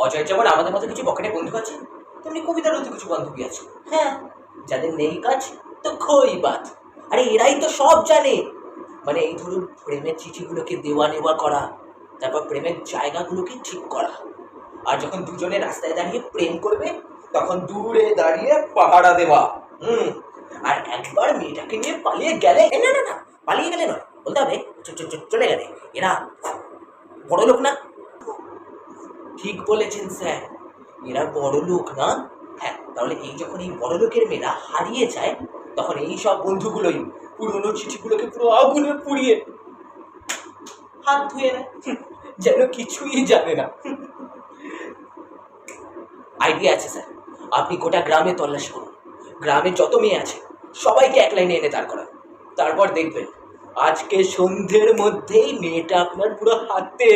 অজয় যেমন আমাদের মতো কিছু পকেটে বন্ধু আছে, তেমনি কবিতারও তো কিছু বান্ধবী আছে। হ্যাঁ, যাদের নেই কাজ তো খই বাত। আরে এরাই তো সব জানে। মানে এই ধরুন প্রেমের চিঠিগুলোকে দেওয়া নেওয়া করা, তারপর প্রেমের জায়গাগুলোকে ঠিক করা, আর যখন দুজনে রাস্তায় দাঁড়িয়ে প্রেম করবে তখন দূরে দাঁড়িয়ে পাহারা দেওয়া। হুম। আর একবার মেয়েটাকে নিয়ে পালিয়ে গেলে, না না না, পালিয়ে গেলে নয়, বলতে হবে চলে গেলে। এরা বড় লোক না? ঠিক বলেছেন স্যার, এরা বড় লোক না? হ্যাঁ, তাহলে এই যখন এই বড় লোকের মেয়েরা হারিয়ে যায়, তখন এই সব বন্ধুগুলোই পুরনো চিঠিগুলোকে পুরো আগুনে পুড়িয়ে হাত ধুয়ে নেয়, যেন কিছুই জানে না। আইডিয়া আছে স্যার, আপনি গোটা গ্রামে তল্লাশি করুন, গ্রামে যত মেয়ে আছে সবাইকে এক লাইনে এনে দাঁড় করান, তারপর দেখবেন আজকে সন্ধ্যের মধ্যেই মেয়েটা আপনার পুরো হাতে।